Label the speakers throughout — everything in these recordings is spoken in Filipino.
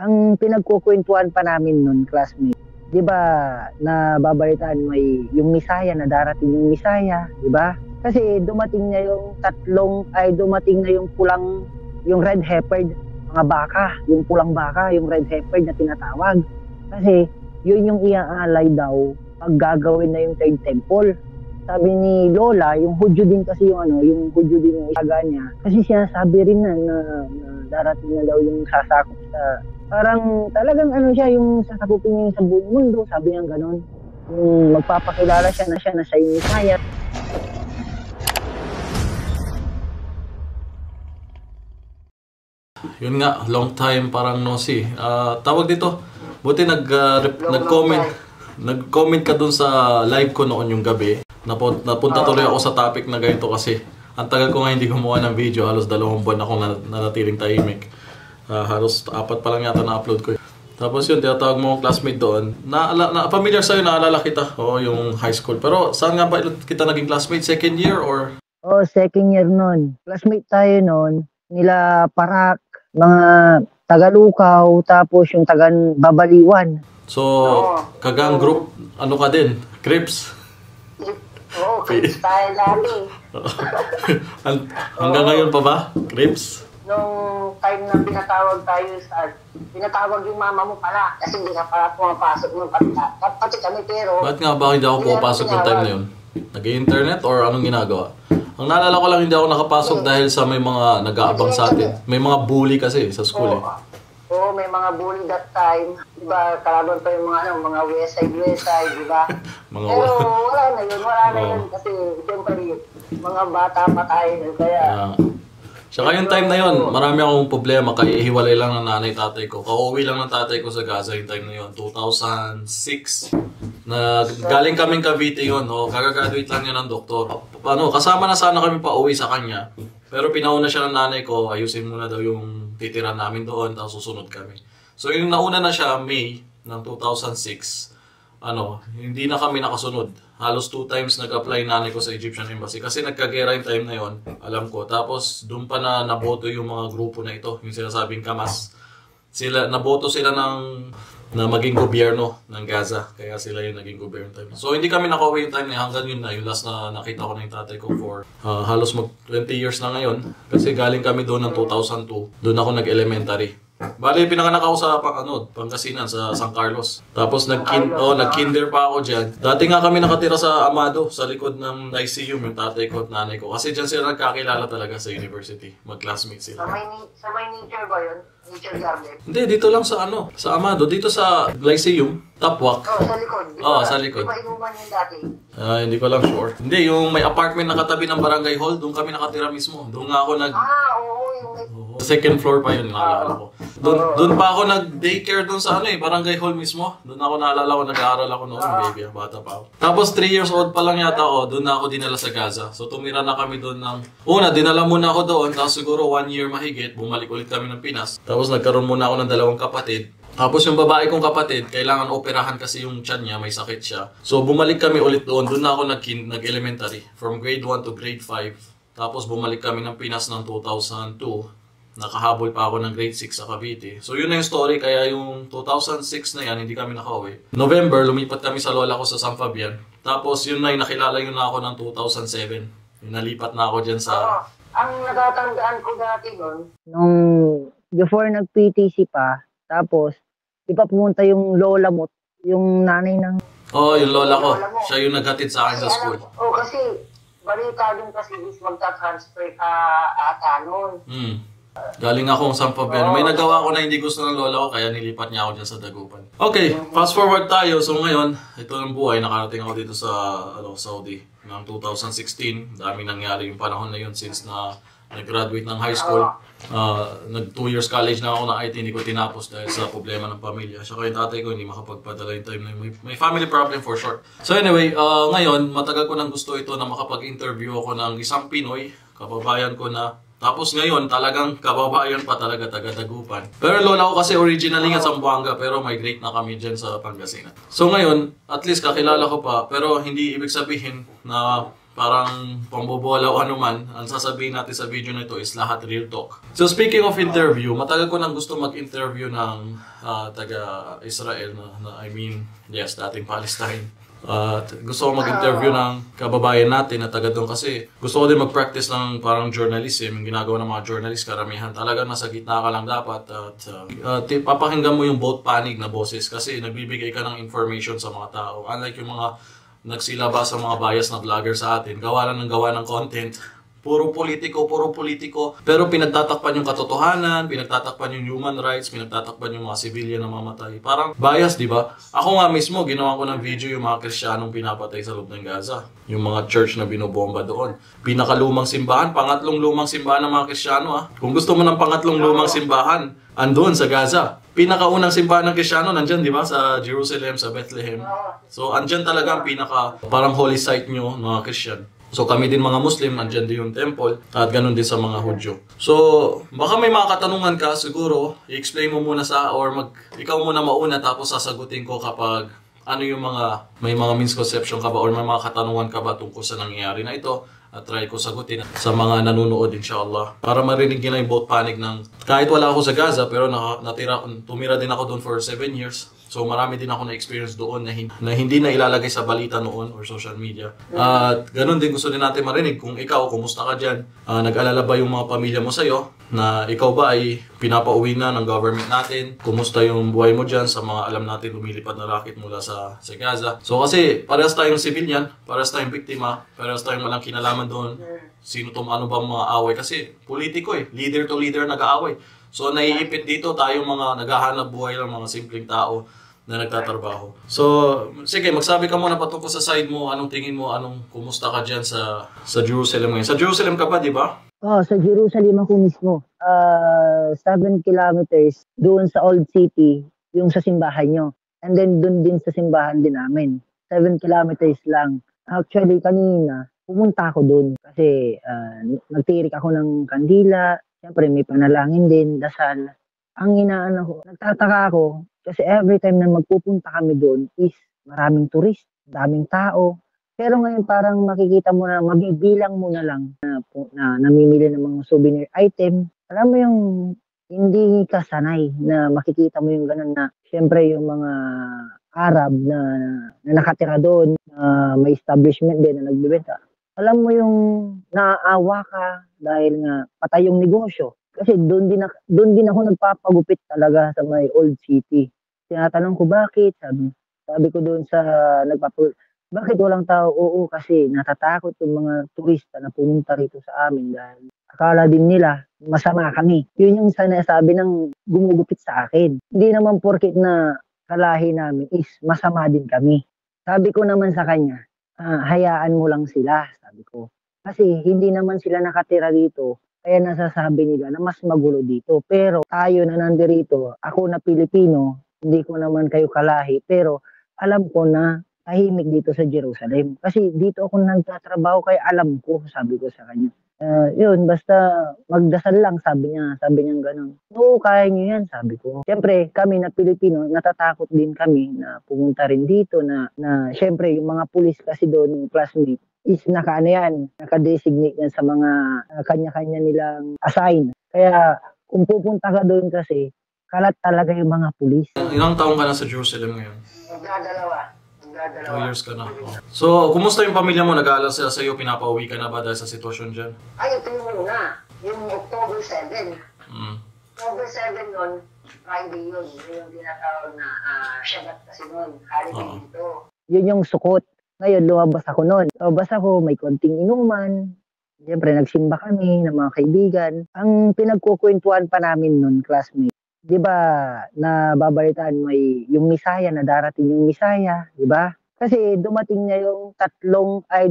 Speaker 1: Ang pinagkukwentuhan pa namin nun, classmate, di ba, nababalitaan may yung misaya na darating yung misaya, di ba? Kasi dumating na yung dumating na yung pulang, yung red shepherd, mga baka, yung pulang baka, yung red shepherd na tinatawag. Kasi yun yung iaalay daw pag gagawin na yung third temple. Sabi ni Lola, yung Hudyo din kasi yung Hudyo din yung isaga niya. Kasi sinasabi rin na darating na daw yung sasakop sa, parang talagang siya, yung sasakupin niya sa buong mundo, sabi niya gano'n. Yung magpapakilala siya na siya yung Messiah.
Speaker 2: Yun nga, long time parang no see. Tawag dito, buti nag-comment ka dun sa live ko noon yung gabi. Napunta tuloy ako sa topic na ganito kasi ang tagal ko nga hindi gumawa ng video. Halos 2 buwan akong nanatiling tahimik. Halos 4 pa lang yata na-upload ko. Tapos yun, tinatawag mo akong classmate doon. Familiar sa'yo, naalala kita. Oo, yung high school. Pero saan nga ba kita naging classmate? Second year or?
Speaker 1: Oo, second year nun. Classmate tayo nun. Nila Parak, mga Tagalukaw, tapos yung Babaliwan.
Speaker 2: So, kagang group, ano ka din? Crips?
Speaker 3: Oo, Crips tayo lagi.
Speaker 2: Hanggang ngayon pa ba? Crips?
Speaker 3: Nung time na pinatawag yung mama mo pala kasi hindi ka pala pumapasok ng pati kami pero...
Speaker 2: Bakit nga ba hindi ako pumapasok ng time na yun? Nag-internet or anong ginagawa? Ang naalala ko lang hindi ako nakapasok dahil sa may mga nag-aabang sa atin. May mga bully kasi sa school eh.
Speaker 3: Oo, may mga bully that time. Diba, kalaban pa yung mga west side, diba? Pero wala na yun. Kasi siyempre, mga bata pa tayo. Kaya...
Speaker 2: Saka yung time na yun, marami akong problema kaya hiwalay lang ng nanay tatay ko. Kauwi lang ng tatay ko sa Gaza yung time na yun, 2006. Galing kaming Cavite yun, kagagraduate lang yun ng doktor. Kasama na sana kami pa uwi sa kanya. Pero pinauna siya ng nanay ko, ayusin muna daw yung titira namin doon, tapos susunod kami. So yung nauna na siya, May ng 2006, hindi na kami nakasunod. Halos 2 times nag-apply nanay ko sa Egyptian Embassy kasi nagkagera yung time na yon, alam ko. Tapos doon pa na naboto yung mga grupo na ito, yung sinasabing Kamas. Naboto sila na maging gobyerno ng Gaza, kaya sila yung naging gobyerno time. So hindi kami nakauwi yung time na hanggang yun na, yung last na nakita ko na yung tatay ko for halos 20 years na ngayon. Kasi galing kami doon ng 2002, doon ako nag-elementary. Bale, pinanganak ako sa Pangasinan, sa San Carlos. Tapos nag-kinder pa ako dyan. Dati nga kami nakatira sa Amado, sa likod ng Lyceum, yung tatay ko at nanay ko. Kasi dyan sila nagkakilala talaga sa university. Mag-classmate sila.
Speaker 3: Sa may nature ba yun? Nature garden?
Speaker 2: Hindi, dito lang sa Amado. Dito sa Lyceum, Tapwak.
Speaker 3: Sa likod.
Speaker 2: Sa likod.
Speaker 3: Di ba inuman yung dati?
Speaker 2: Hindi ko lang sure. Hindi, yung may apartment na katabi ng barangay hall, doon kami nakatira mismo. Doon nga ako
Speaker 3: oo, yung...
Speaker 2: Second floor pa yun, naalala ko. Doon pa ako nag-daycare doon sa barangay hall mismo. Doon ako naalala ko, nag-aaral ako noon, baby, bata pa ako. Tapos 3 years old pa lang yata ako, doon na ako dinala sa Gaza. So tumira na kami doon dinala muna ako doon, tapos siguro 1 year mahigit, bumalik ulit kami ng Pinas. Tapos nagkaroon muna ako ng 2 kapatid. Tapos yung babae kong kapatid, kailangan operahan kasi yung tiyan niya, may sakit siya. So bumalik kami ulit doon, doon na ako nag-elementary, from grade 1 to grade 5. Tapos bumalik kami ng Pinas ng 2002. Nakahabol pa ako ng grade 6 sa Cavite. So yun na yung story, kaya yung 2006 na yan, hindi kami nakauwi. November, lumipat kami sa lola ko sa San Fabian. Tapos yun na, nakilala yun na ako ng 2007. Yung nalipat na ako dyan sa...
Speaker 3: Ang natatandaan ko dati nun,
Speaker 1: nung before nag-PTC pa, tapos, di ba pumunta yung lola mo, yung nanay ng...
Speaker 2: yung lola ko. Siya yung naghatid sa akin sa school.
Speaker 3: Kasi balita din kasi is magta-transfer ka ata nun.
Speaker 2: Galing akong San Fabian. May nagawa ko na hindi gusto ng lola ko, kaya nilipat niya ako dyan sa Dagupan. Okay, fast forward tayo. So ngayon, ito ng buhay. Nakarating ako dito sa Saudi noong 2016. Dami nangyari yung panahon na yun since na nag-graduate ng high school. Nag 2 years college na ako na IT, hindi ko tinapos dahil sa problema ng pamilya. Saka yung tatay ko hindi makapagpadala yung time na may family problem for short. So anyway, ngayon, matagal ko nang gusto ito na makapag-interview ako ng isang Pinoy, kababayan ko na. Tapos ngayon, talagang kababayan pa talaga, taga-Dagupan. Pero lola ko kasi originally nga sa Zamboanga, pero migrate na kami dyan sa Pangasinan. So ngayon, at least kakilala ko pa, pero hindi ibig sabihin na parang pambobola o ano man, ang sasabihin natin sa video na ito is lahat real talk. So speaking of interview, matagal ko nang gusto mag-interview ng taga-Israel yes, dating Palestine. Gusto ko mag-interview ng kababayan natin na taga doon kasi gusto ko din mag-practice ng parang journalism, yung ginagawa ng mga journalist karamihan. Talaga nasa gitna ka lang dapat at papakinggan mo yung both panig na boses kasi nagbibigay ka ng information sa mga tao. Unlike yung mga nagsilabas sa mga bias na vlogger sa atin, gawa ng content. Puro politiko. Pero pinagtatakpan yung katotohanan, pinagtatakpan yung human rights, pinagtatakpan yung mga civilian na mamatay. Parang bias, di ba? Ako nga mismo, ginawa ko ng video yung mga Kristiyanong pinapatay sa loob ng Gaza. Yung mga church na binobomba doon. Pinakalumang simbahan, pangatlong lumang simbahan ng mga Kristiyano. Kung gusto mo ng pangatlong lumang simbahan, andun sa Gaza. Pinakaunang simbahan ng Kristiyano, nandyan, di ba? Sa Jerusalem, sa Bethlehem. So, andyan talaga ang parang holy site nyo, mga Christian. So kami din mga Muslim, andyan din yung temple at ganun din sa mga Hudyo. So baka may mga katanungan ka siguro, i-explain mo muna ikaw muna mauna tapos sasagutin ko kapag ano yung may mga misconception ka ba or may mga katanungan ka ba tungkol sa nangyayari na ito at try ko sagutin sa mga nanonood inshallah. Para marinig nila yung both panig ng kahit wala ako sa Gaza pero tumira din ako doon for 7 years. So marami din ako na-experience doon na hindi na ilalagay sa balita noon or social media. At ganun din gusto din natin marinig kung ikaw, kumusta ka dyan? Nag-alala ba yung mga pamilya mo sa'yo? Na ikaw ba ay pinapauwi na ng government natin? Kumusta yung buhay mo dyan sa mga alam natin lumilipad na rocket mula sa Gaza? So kasi parehas tayong civilian, parehas tayong biktima, parehas tayong walang kinalaman doon. Ano ba mga away? Kasi politiko leader to leader nag-aaway. So naiipit dito tayong mga naghahanap buhay lang, mga simpleng tao na nagtatrabaho. So, sige, magsabi ka muna patungkol sa side mo, anong tingin mo, kumusta ka dyan sa Jerusalem ngayon? Sa Jerusalem ka ba, di ba?
Speaker 1: Sa Jerusalem ako mismo. 7 kilometers doon sa Old City, yung sa simbahan nyo. And then doon din sa simbahan din namin. 7 kilometers lang. Actually, kanina, pumunta ako doon kasi nagtirik ako ng kandila. Siyempre, may panalangin din, dasal. Ang nagtataka ako, kasi every time na magpupunta kami doon is maraming turist, daming tao. Pero ngayon parang makikita mo na mabibilang mo na lang na namimili ng mga souvenir item. Alam mo yung hindi ka sanay na makikita mo yung ganun na siyempre yung mga Arab na nakatira doon, may establishment din na nagbibenta. Alam mo yung naaawa ka dahil nga patay yung negosyo. Kasi doon din ako nagpapagupit talaga sa may Old City. Tinatanong ko bakit, sabi ko doon sa bakit walang tao? Oo, kasi natatakot yung mga turista na pumunta rito sa amin dahil akala din nila masama kami. Yun yung sinasabi ng gumugupit sa akin. Hindi naman porket na kalahi namin is masama din kami. Sabi ko naman sa kanya, hayaan mo lang sila, sabi ko. Kasi hindi naman sila nakatira dito. Kaya nasasabi nila na mas magulo dito. Pero tayo na nandirito, ako na Pilipino, hindi ko naman kayo kalahi. Pero alam ko na tahimik dito sa Jerusalem. Kasi dito ako nagtatrabaho kaya alam ko, sabi ko sa kanya. Yun, basta magdasal lang, sabi niya gano'n. Oo, kaya niyo yan, sabi ko. Siyempre, kami na Pilipino, natatakot din kami na pumunta rin dito na siyempre, yung mga pulis kasi doon, yung classmate, is naka-designate yan sa mga kanya-kanya nilang assign. Kaya kung pupunta ka doon kasi, kalat talaga yung mga pulis.
Speaker 2: Ilang taong ka na sa Jerusalem ngayon?
Speaker 3: Magdadalawa.
Speaker 2: 2 years ka na. So, kumusta yung pamilya mo? Nag-aalala sila sa'yo? Pinapauwi ka na ba dahil sa sitwasyon dyan?
Speaker 3: Ay, ito yung una. Yung October 7. October 7 nun, Friday yun. Yun yung tinatawag na Shabbat kasi nun. Holiday dito.
Speaker 1: Yun yung sukot. Ngayon, lumabas ako noon. Lumabas ako, may konting inuman. Siyempre, nagsimba kami ng mga kaibigan. Ang pinagkukwentuhan pa namin noon, classmate, di ba, nababalitaan may yung Misaya na darating yung Misaya, di ba? Kasi dumating na yung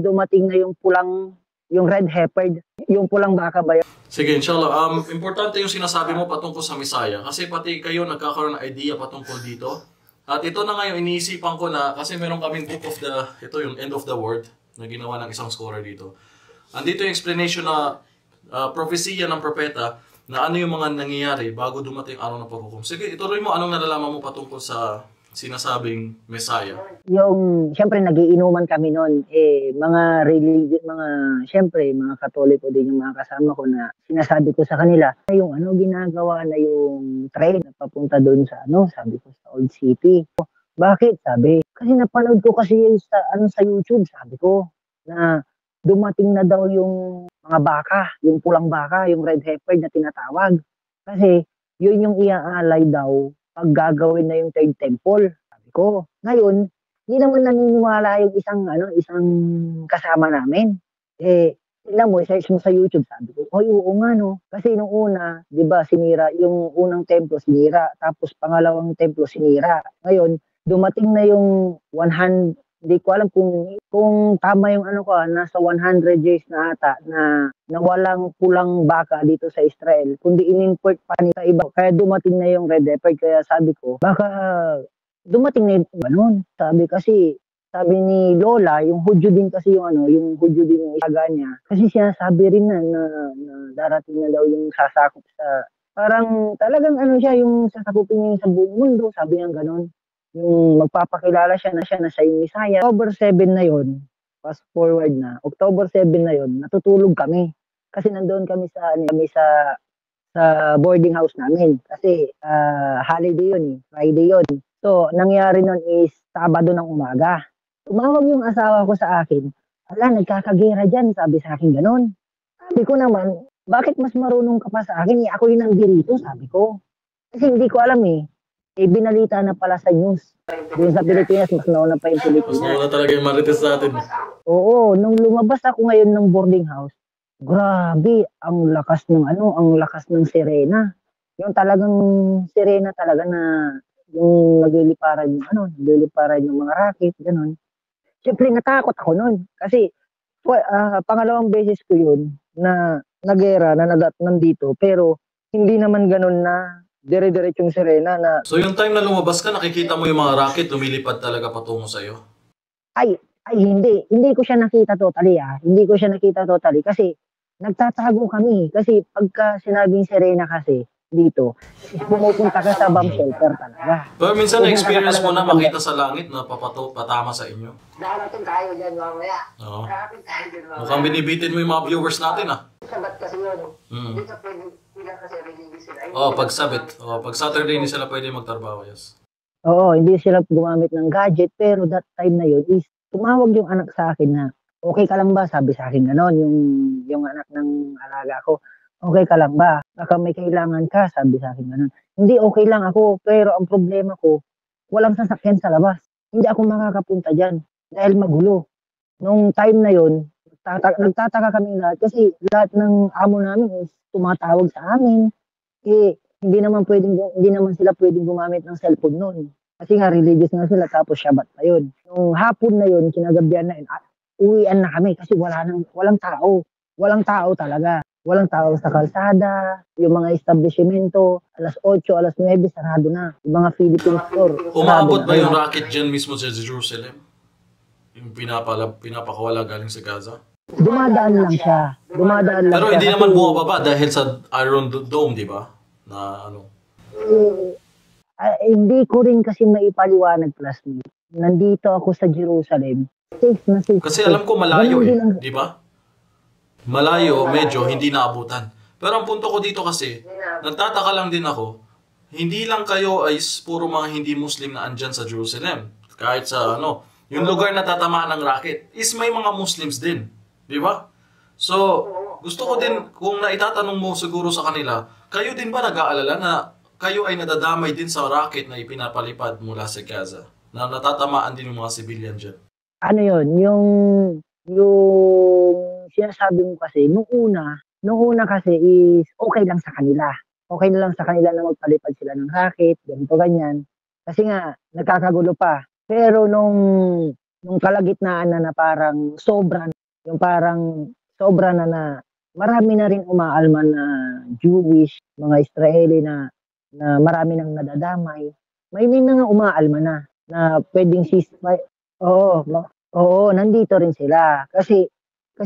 Speaker 1: dumating na yung pulang, yung red heifer, yung pulang baka ba yun?
Speaker 2: Sige, inshallah. Importante yung sinasabi mo patungkol sa Misaya. Kasi pati kayo nagkakaroon ng idea patungkol dito. At ito na ngayon, iniisipan ko na, kasi meron kaming book of ito yung End of the World, na ginawa ng isang scholar dito. Andito yung explanation na propesya ng propeta, na ano yung mga nangyayari bago dumating araw ng paghukom. Sige, ituloy mo, anong nalalaman mo patungkol sa sinasabing Messiah?
Speaker 1: Yung, siyempre, nagiinuman kami noon, mga religious, siyempre, mga Katoliko din yung mga kasama ko na sinasabi ko sa kanila, yung ginagawa na yung train na papunta doon sa, sabi ko, sa Old City. Bakit? Sabi, kasi napanood ko kasi yun sa YouTube, sabi ko, na dumating na daw yung mga baka, yung pulang baka, yung red heifer na tinatawag. Kasi, yun yung iaalay daw pag gagawin na yung third temple. Sabi ko, ngayon, hindi naman naniniwala yung isang kasama namin. Tingnan mo, search mo sa YouTube, sabi ko, oo nga no. Kasi nung una, di ba, sinira, yung unang templo sinira, tapos pangalawang templo sinira. Ngayon, dumating na yung 100, hindi ko alam kung tama yung nasa 100 years na ata na walang pulang baka dito sa Israel, kundi in-import pa nila iba. Kaya dumating na yung red heifer. Kaya sabi ko, baka dumating na yung ganun. Sabi ni Lola, yung Hudyo din kasi yung Hudyo din yung isaga niya. Kasi sinasabi rin na darating na daw yung sasakop sa, parang talagang siya, yung sasakupin niya sa buong mundo, sabi niya ganun. Yung magpapakilala siya na siya yung Messiah. October 7 na yon, fast forward na, October 7 na yon, natutulog kami. Kasi nandoon kami sa boarding house namin. Kasi holiday yun, Friday yun. So, nangyari nun is Sabado ng umaga. Tumawag yung asawa ko sa akin, nagkakagera dyan, sabi sa akin ganun. Sabi ko naman, bakit mas marunong ka pa sa akin? Ako yung nandito, sabi ko. Kasi hindi ko alam binalita na pala sa news. Doon sa Pilipinas, mas nauna pa yung Pilipinas.
Speaker 2: Mas nauna talaga yung marites sa atin.
Speaker 1: Oo, nung lumabas ako ngayon ng boarding house, grabe, ang lakas ng sirena. Yung talagang sirena talaga na yung nagliliparan yung mga racket, gano'n. Siyempre, natakot ako noon. Kasi, pangalawang beses ko yun na nagera, na nandito. Pero, hindi naman gano'n na dire-diretsong sirena na...
Speaker 2: So, yung time na lumabas ka, nakikita mo yung mga racket, lumilipad talaga patungo sa'yo?
Speaker 1: Ay, hindi. Hindi ko siya nakita totally, Hindi ko siya nakita totally. Kasi, nagtatago kami. Kasi, pagka sinabing sirena kasi, dito, pumupunta ka sa bomb shelter talaga.
Speaker 2: Pero minsan na-experience mo na makita sa langit na patama sa inyo?
Speaker 3: Darating tayo dyan mamaya.
Speaker 2: Oo.
Speaker 3: Darating tayo dyan mamaya.
Speaker 2: Mukhang binibitin mo yung mga viewers natin,
Speaker 3: Sabat kasi yun. Hindi ka pwede, kasi religious sila.
Speaker 2: Pag Saturday hindi sila pwede magtrabaho, yes.
Speaker 1: Oo, hindi sila gumamit ng gadget, pero that time na yun is, tumawag yung anak sa akin na, okay ka lang ba? Sabi sa akin ganon, yung anak ng alaga ko. Okay ka lang ba? Baka may kailangan ka, sabi sa akin ganun. Hindi, okay lang ako, pero ang problema ko, walang sasakyan sa labas. Hindi ako makakapunta dyan dahil magulo. Nung time na yon, nagtataka kami lahat kasi lahat ng amo namin is tumatawag sa amin. Hindi naman sila pwedeng gumamit ng cellphone noon. Kasi nga religious nga sila, tapos Shabbat pa yun. Nung hapon na yun, kinagabihan na yun, uwian na kami kasi walang tao. Walang tao talaga. Walang tao sa kalsada, yung mga establishmento, alas 8, alas 9, sarado na. Yung mga Philippine store.
Speaker 2: Umabot ba yung rocket dyan mismo sa Jerusalem? Yung pinapakawala galing sa Gaza?
Speaker 1: Dumadaan lang siya.
Speaker 2: Pero hindi naman bumababa dahil sa Iron Dome, di ba?
Speaker 1: Hindi ko rin kasi maipaliwanag, classmate. Nandito ako sa Jerusalem. Safe na safe.
Speaker 2: Kasi alam ko malayo di ba? Malayo, medyo hindi naabutan. Pero ang punto ko dito kasi, nagtataka lang din ako, hindi lang kayo ay puro mga hindi Muslim na andyan sa Jerusalem. Kahit sa yung lugar na tatamaan ng rocket, is may mga Muslims din. Di ba? So, gusto ko din, kung naitatanong mo siguro sa kanila, kayo din ba nag-aalala na kayo ay nadadamay din sa rocket na ipinapalipad mula sa Gaza? Na natatamaan din yung mga civilian dyan?
Speaker 1: Ano yun? Yung sinasabi mo kasi, nung una kasi is okay lang sa kanila. Okay na lang sa kanila na magpalipad sila ng rocket, ganito, ganyan. Kasi nga, nagkakagulo pa. Pero nung kalagitnaan na parang sobra na marami na rin umaalma na Jewish, mga Israeli na marami nang nadadamay. May mga umaalma na pwedeng ceasefire. Oo, nandito rin sila. Kasi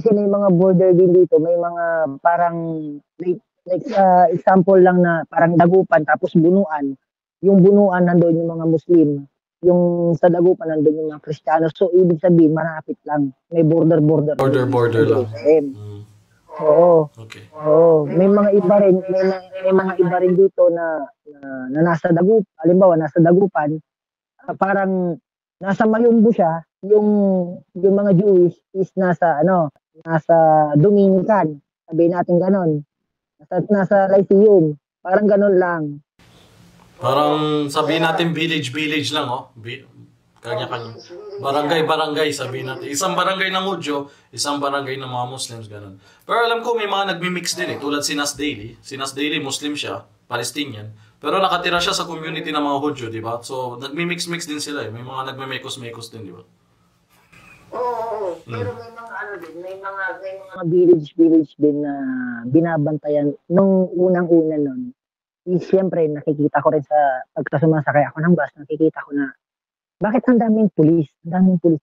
Speaker 1: may mga border din dito, may mga parang like example lang na parang dagupan tapos bunuan. Yung bunuan nandoon yung mga Muslim. yung sa Dagupan nandun yung mga Kristiyano. So, ibig sabihin, malapit lang. May border
Speaker 2: Border lang.
Speaker 1: Oo.
Speaker 2: Okay.
Speaker 1: Oo. May mga iba rin, may mga iba rin dito na nasa Dagupan. Halimbawa, nasa Dagupan, parang nasa Mayumbo siya, yung mga Jewish is nasa Dominican. Sabihin natin ganon. Nasa Lyceum. Parang ganon lang.
Speaker 2: Parang sabihin natin village lang, oh. Kanya-kanya. Barangay sabihin natin. Isang barangay ng Hudyo, isang barangay ng mga Muslims, ganun. Pero alam ko may mga nagmi-mix din eh. Tulad si Nas Daily. Si Nas Daily, Muslim siya, Palestinian. Pero nakatira siya sa community ng mga Hudyo, di ba? So, nagmi-mix din sila eh. May mga nagme-mekos din, di ba?
Speaker 3: Oo. Pero may mga din, may mga
Speaker 1: village din na binabantayan nung unang-una nun. Siyempre, nakikita ko rin sa pagkasumasakay ako ng bus, nakikita ko na bakit ang daming pulis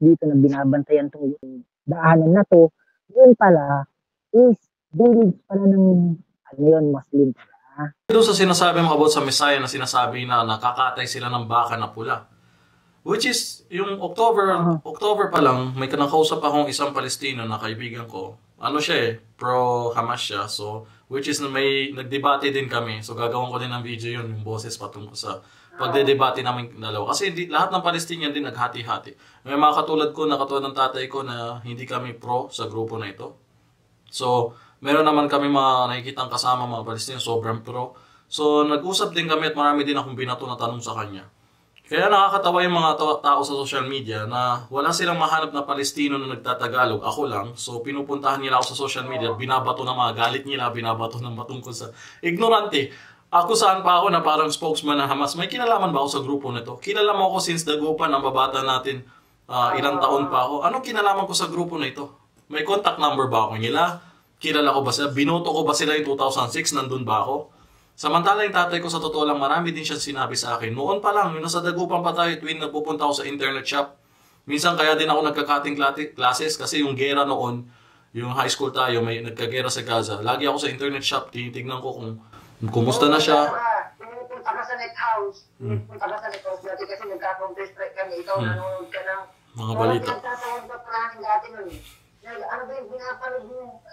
Speaker 1: dito na binabantayan itong daanan na to. Yun pala is village pala ng Muslim pala.
Speaker 2: Doon sa sinasabi mo about sa Messiah na sinasabi na nakakatay sila ng baka na pula. Which is, yung October pa lang, may kanakausap akong isang Palestino na kaibigan ko. Ano siya eh, pro-Hamas siya. So, which is may nagdebate din kami. So, gagawin ko din ng video yun, yung boses patungkol sa pagdedebate namin dalawa. Kasi lahat ng Palestinian din naghati-hati. May mga katulad ko, katulad ng tatay ko na hindi kami pro sa grupo na ito. So, meron naman kami mga nakikitang kasama mga Palestinian, sobrang pro. So, nag-usap din kami at marami din akong binato na tanong sa kanya. Kaya nakakatawa yung mga tao sa social media na wala silang mahanap na Palestino na nagtatagalog. Ako lang. So, pinupuntahan nila ako sa social media. Binabato ng mga galit nila. Binabato ng patungkol sa ignorante. Ako saan pa ako na parang spokesman ng Hamas. May kinalaman ba ako sa grupo nito? Kilala mo ako since Dagupan, ang babata natin. Ilang taon pa ako. Anong kinalaman ko sa grupo na ito? May contact number ba ako nila? Kilala ko ba sila? Binoto ko ba sila yung 2006? Nandun ba ako? Samantala yung tatay ko sa totoo lang, marami din siya sinabi sa akin. Noon pa lang, yung nasa Dagupan pa tayo, tuwing nagpupunta ako sa internet shop. Minsan kaya din ako nagka-cutting classes kasi yung gera noon, yung high school tayo, may nagkagera sa Gaza. Lagi ako sa internet shop, tinitignan ko kung kumusta na siya.
Speaker 3: Punta ka sa net house. Punta ka sa net house dati kasi nagka-contest kami. Ikaw nanonood ka ng
Speaker 2: mga balita.
Speaker 3: Nagtatawag pa planning dati nun eh. Ano ba yung pinapanood mo?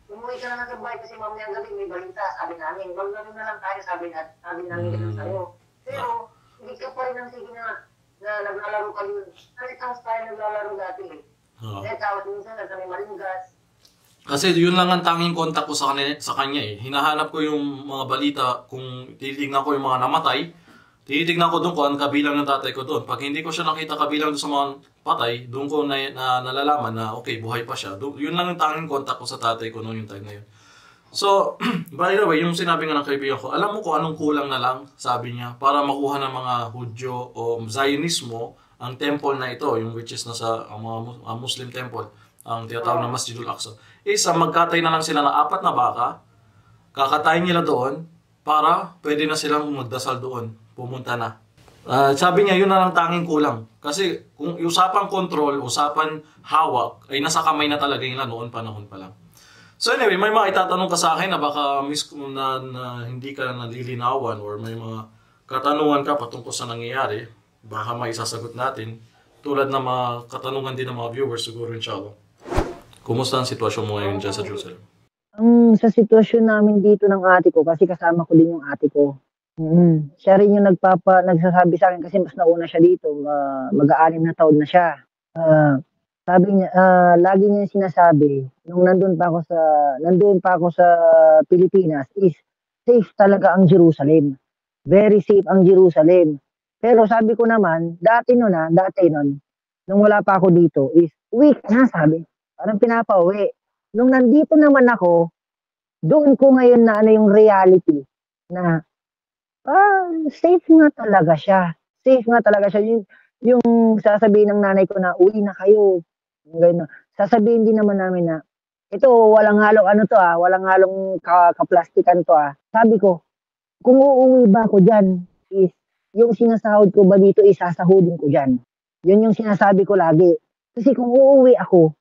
Speaker 3: Umuwi ka na ng bahay kasi mamayang gabi may balita, sabi namin. Maglaro na lang tayo, sabi namin ganun sa'yo. Pero, hindi ka pa rin ang sige na naglalaro ka yun. Net house tayo naglalaro dati eh. Net house, minsan nasa may malingas.
Speaker 2: Kasi yun lang ang tanging kontak ko sa kanya eh. Hinahanap ko yung mga balita, kung titignan ko yung mga namatay, titignan ko doon kung ang kabilang ng tatay ko doon. Pag hindi ko siya nakita kabilang doon sa mga patay, doon ko nalalaman na okay, buhay pa siya. Yun lang ang tanging kontak ko sa tatay ko noong yung time na yun. So, by the way, yung sinabi nga ng kaibigan ko, alam mo kung anong kulang na lang, sabi niya, para makuha ng mga Hudyo o Zionismo ang temple na ito, yung which is nasa mga Muslim temple, ang tinatawag na Masjidul Aqsa. Isa, magkatay na lang sila ng 4 na baka, kakatayin nila doon, para pwede na silang magdasal doon, pumunta na. Sabi niya, yun na lang tanging kulang. Kasi kung usapang control, usapang hawak, ay nasa kamay na talaga nila noon panahon pa lang. So anyway, may mga itatanong ka sa akin na baka na hindi ka nalilinawan or may mga katanungan ka patungkol sa nangyayari, baka may isasagot natin. Tulad ng mga katanungan din ng mga viewers siguro, inshallah. Kumusta ang sitwasyon mo ngayon dyan sa Jerusalem?
Speaker 1: Sa sitwasyon namin dito ng ate ko, kasi kasama ko din yung ate ko. Siya rin yung nagsasabi sa akin kasi mas nauna siya dito, mag-6 na taon na siya. Sabi niya, lagi niya sinasabi, nung nandun pa ako sa Pilipinas, is safe talaga ang Jerusalem. Very safe ang Jerusalem. Pero sabi ko naman, dati nun, nung wala pa ako dito, is weak na, sabi. Parang pinapauwi. Nung nandito naman ako, doon ko ngayon na yung reality na safe nga talaga siya. Safe nga talaga siya. Yung sasabihin ng nanay ko na, uwi na kayo. Sasabihin din naman namin na, ito, walang halong walang halong kaplastikan to Sabi ko, kung uuwi ba ako dyan, is, yung sinasahod ko ba dito, isasahudin ko dyan. Yun yung sinasabi ko lagi. Kasi kung uuwi ako,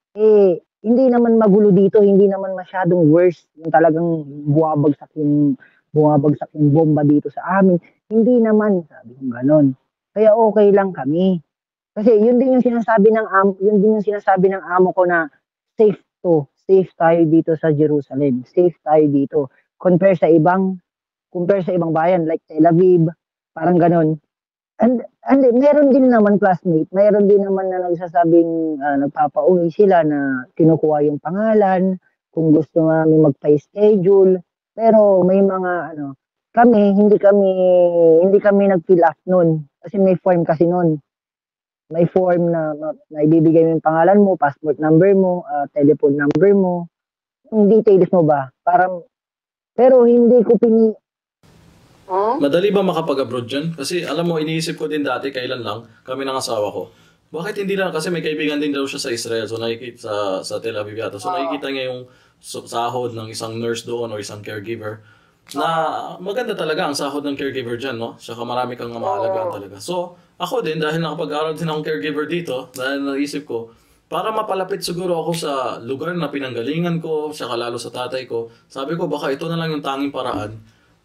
Speaker 1: hindi naman magulo dito, hindi naman masyadong worse. Yung talagang bumabagsak yung bomba dito sa amin. Hindi naman, sabi ko ganon. Kaya okay lang kami. Kasi yun din yung sinasabi ng amo ko na safe tayo dito sa Jerusalem. Safe tayo dito compare sa ibang bayan like Tel Aviv, parang ganun. And meron din naman classmate, meron din naman na nagsasabing nagpapauwi sila na kinukuha yung pangalan, kung gusto namin magpa-schedule. Pero may mga hindi kami nag-fill up nun. Kasi may form kasi nun. May form na ibibigay mo yung pangalan mo, passport number mo, telephone number mo, yung details mo ba. Pero hindi ko
Speaker 2: Madali ba makapag-abroad dyan? Kasi alam mo, iniisip ko din dati, kailan lang, kami ng asawa ko. Bakit hindi lang? Kasi may kaibigan din daw siya sa Israel, so nakikita sa Tel Aviv yata. So nakikita niya yung sahod ng isang nurse doon o isang caregiver. Na maganda talaga ang sahod ng caregiver dyan, no? Saka marami kang maalagaan talaga. So ako din, dahil nakapag-aral din akong caregiver dito, dahil naisip ko, para mapalapit siguro ako sa lugar na pinanggalingan ko, saka lalo sa tatay ko, sabi ko baka ito na lang yung tanging paraan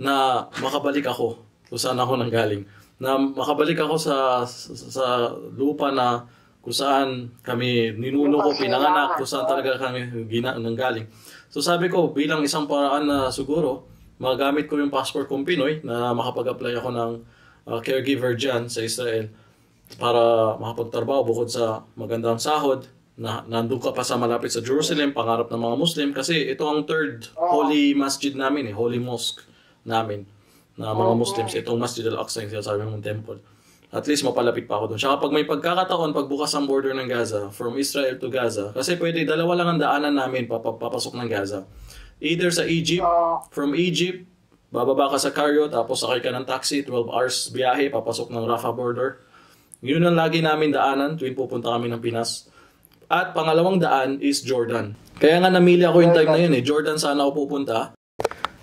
Speaker 2: na makabalik ako kung saan ako nanggaling. Na makabalik ako sa lupa na kung saan kami ninuno ko, pinanganak, kung saan talaga kami nanggaling. So sabi ko, bilang isang paraan na siguro, magamit ko yung passport kong Pinoy na makapag-apply ako ng caregiver dyan sa Israel para makapagtrabaho bukod sa magandang sahod na nandun ka pa sa malapit sa Jerusalem, pangarap ng mga Muslim kasi ito ang third holy masjid namin, holy mosque namin na mga Muslims. Itong Masjid al-Aqsa yung sinasabi mong temple. At least mapalapit pa ako doon. Saka pag may pagkakataon, pagbukas ang border ng Gaza, from Israel to Gaza, kasi pwede, dalawa lang ang daanan namin papasok ng Gaza. Either sa Egypt, from Egypt, bababa ka sa Cairo, tapos sakay ka ng taxi, 12 hours biyahe, papasok ng Rafah border. Yun ang lagi namin daanan tuwing pupunta kami ng Pinas. At pangalawang daan is Jordan. Kaya nga namili ako yung time na yun Jordan sana ako pupunta.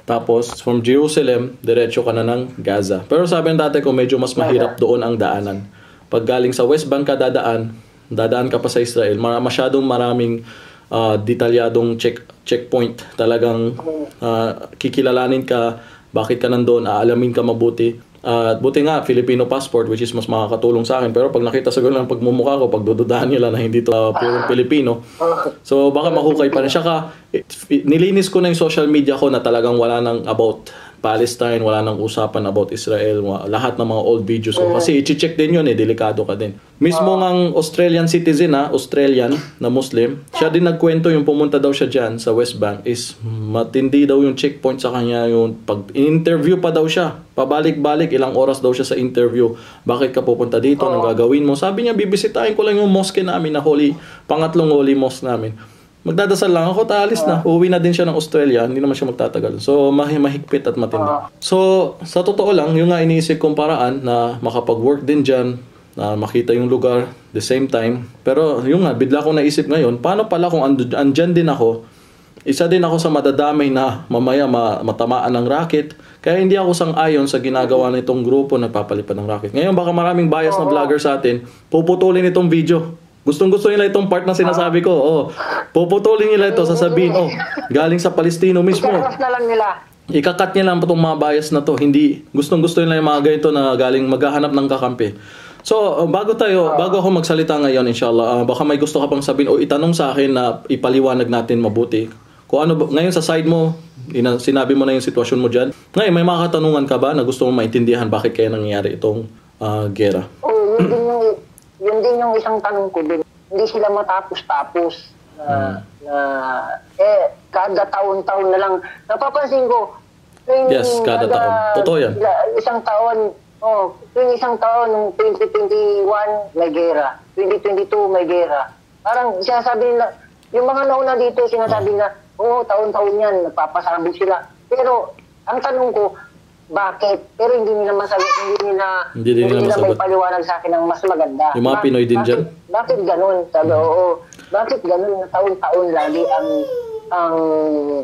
Speaker 2: Tapos, from Jerusalem, diretso ka na ng Gaza. Pero sabi ng tatay ko, medyo mas mahirap doon ang daanan. Pag galing sa West Bank ka dadaan ka pa sa Israel, masyadong maraming detalyadong checkpoint. Talagang kikilalanin ka, bakit ka nandoon, aalamin ka mabuti. Buti nga, Filipino passport, which is mas makakatulong sa akin. Pero pag nakita siguro ng pagmumukha ko, pagdududahan nila na hindi to purong Pilipino, so baka mahukay pa rin siya. Nilinis ko na yung social media ko na talagang wala nang about Palestine, wala nang usapan about Israel, lahat ng mga old videos ko. Kasi i-check din yun delikado ka din. Mismo ng Australian citizen Australian na Muslim, siya din nagkwento yung pumunta daw siya dyan sa West Bank is matindi daw yung checkpoint sa kanya. Yung pag-interview pa daw siya, pabalik-balik, ilang oras daw siya sa interview. Bakit ka pupunta dito? Anong gagawin mo? Sabi niya, bibisitahin ko lang yung mosque namin na pangatlong holy mosque namin. Magdadasal lang ako, taalis na. Uuwi na din siya ng Australia, hindi naman siya magtatagal. So, mahigpit at matindi. So, sa totoo lang, yung nga iniisip kong paraan na makapag-work din dyan, na makita yung lugar, the same time. Pero, yung nga, bigla ko naisip ngayon, paano pala kung andyan din ako, isa din ako sa madadamay na mamaya matamaan ng racket. Kaya hindi ako sang-ayon sa ginagawa nitong grupo na nagpapalipad ng racket. Ngayon, baka maraming bias na vlogger sa atin, puputulin itong video. Gustong-gusto nila itong part na sinasabi ko. Puputulin nila ito, sasabihin, galing sa Palestino mismo.
Speaker 3: Ikakat na lang nila.
Speaker 2: Ikakat niya lang itong mga bias na to. Hindi, gustong-gusto nila yung mga ganito na galing maghahanap ng kakampi. So, bago ako magsalita ngayon, inshallah, baka may gusto ka pang sabihin o itanong sa akin na ipaliwanag natin mabuti. Kung ano, ngayon sa side mo, sinabi mo na yung sitwasyon mo dyan. Ngayon, may mga katanungan ka ba na gusto mo maintindihan bakit kaya nangyayari itong gera?
Speaker 3: Yun din yung isang tanong ko din. Hindi sila matapos-tapos. Kada taon-taon na lang. Napapansin ko.
Speaker 2: Yes, kada taon. Totoo yan.
Speaker 3: Isang taon, isang taon, nung 2021, may gera. 2022, may gera. Parang sinasabi nila, yung mga nauna dito, sinasabi na, taon-taon yan, nagpapasabog sila. Pero, ang tanong ko, bakit? Pero hindi nila masagot, hindi nila may paliwanag sa akin ng mas maganda.
Speaker 2: Yung mga Pinoy din dyan?
Speaker 3: Bakit ganun? Sabi, bakit ganun na taon-taon lagi ang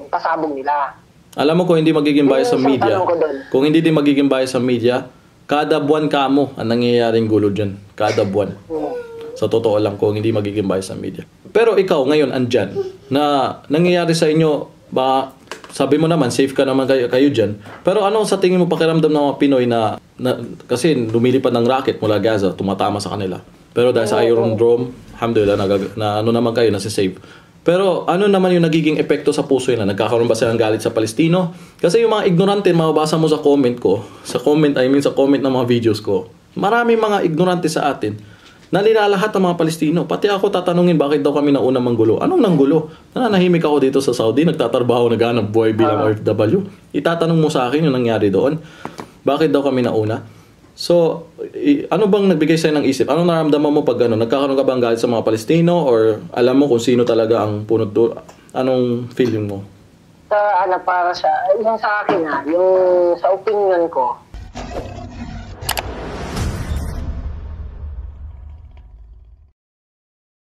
Speaker 3: pasabog nila?
Speaker 2: Alam mo kung hindi magiging bias sa media, kung hindi din magiging bias sa media, kada buwan kamo ang nangyayaring gulo dyan. Kada buwan. Sa totoo lang kung hindi magiging bias sa media. Pero ikaw ngayon andyan, na nangyayari sa inyo, sabi mo naman, safe ka naman kayo dyan. Pero ano sa tingin mo pakiramdam ng mga Pinoy na kasi lumilipad ng rocket mula Gaza, tumatama sa kanila. Pero dahil sa Iron Dome, alhamdulillah, na ano naman kayo, nasi-save. Pero ano naman yung nagiging epekto sa puso nila? Nagkakaroon ba sila ng galit sa Palestino? Kasi yung mga ignorante, mababasa mo sa comment ko, sa comment ng mga videos ko, maraming mga ignorante sa atin, nalilalahat ang mga Palestino. Pati ako tatanungin bakit daw kami nauna manggulo. Anong nanggulo? Nananahimik ako dito sa Saudi, nagtatrabaho, naghanap buhay bilang OFW. Itatanong mo sa akin yung nangyari doon. Bakit daw kami nauna? So, ano bang nagbigay sa'yo ng isip? Anong naramdaman mo pag gano'n? Nagkakaroon ka bang galit sa mga Palestino? Or alam mo kung sino talaga ang punot doon? Anong feeling mo?
Speaker 3: Para sa, yung sa akin yung sa opinion ko,